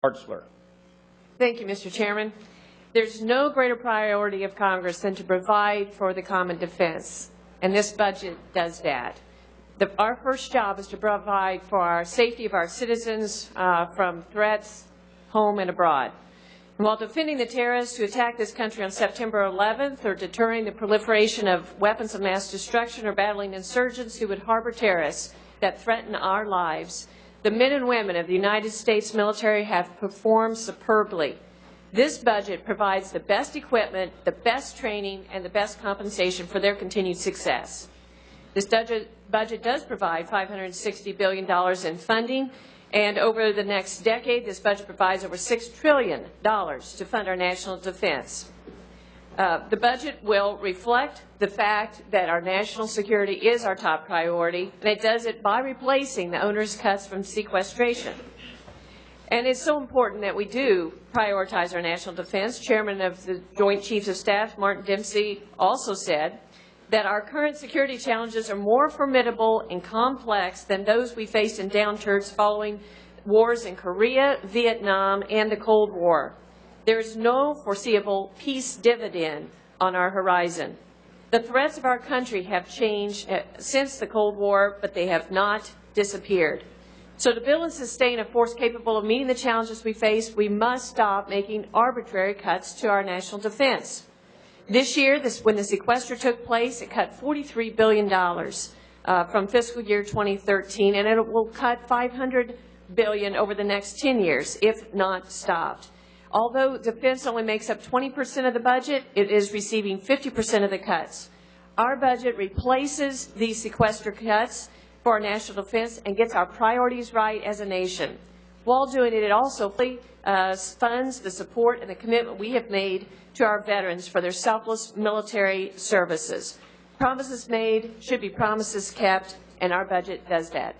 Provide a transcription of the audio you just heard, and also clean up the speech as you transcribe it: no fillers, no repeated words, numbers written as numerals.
Hartzler. Thank you, Mr. Chairman. There's no greater priority of Congress than to provide for the common defense, and this budget does that. Our first job is to provide for our safety of our citizens from threats home and abroad. And while defending the terrorists who attacked this country on September 11th, or deterring the proliferation of weapons of mass destruction, or battling insurgents who would harbor terrorists that threaten our lives, the men and women of the United States military have performed superbly. This budget provides the best equipment, the best training, and the best compensation for their continued success. This budget does provide $560 billion in funding, and over the next decade, this budget provides over $6 trillion to fund our national defense. The budget will reflect the fact that our national security is our top priority, and it does it by replacing the onerous cuts from sequestration. And it's so important that we do prioritize our national defense. Chairman of the Joint Chiefs of Staff, Martin Dempsey, also said that our current security challenges are more formidable and complex than those we faced in downturns following wars in Korea, Vietnam, and the Cold War. There is no foreseeable peace dividend on our horizon. The threats of our country have changed since the Cold War, but they have not disappeared. So to build and sustain a force capable of meeting the challenges we face, we must stop making arbitrary cuts to our national defense. This year, when the sequester took place, it cut $43 billion from fiscal year 2013, and it will cut $500 billion over the next 10 years, if not stopped. Although defense only makes up 20% of the budget, it is receiving 50% of the cuts. Our budget replaces these sequester cuts for our national defense and gets our priorities right as a nation. While doing it, it also funds the support and the commitment we have made to our veterans for their selfless military services. Promises made should be promises kept, and our budget does that.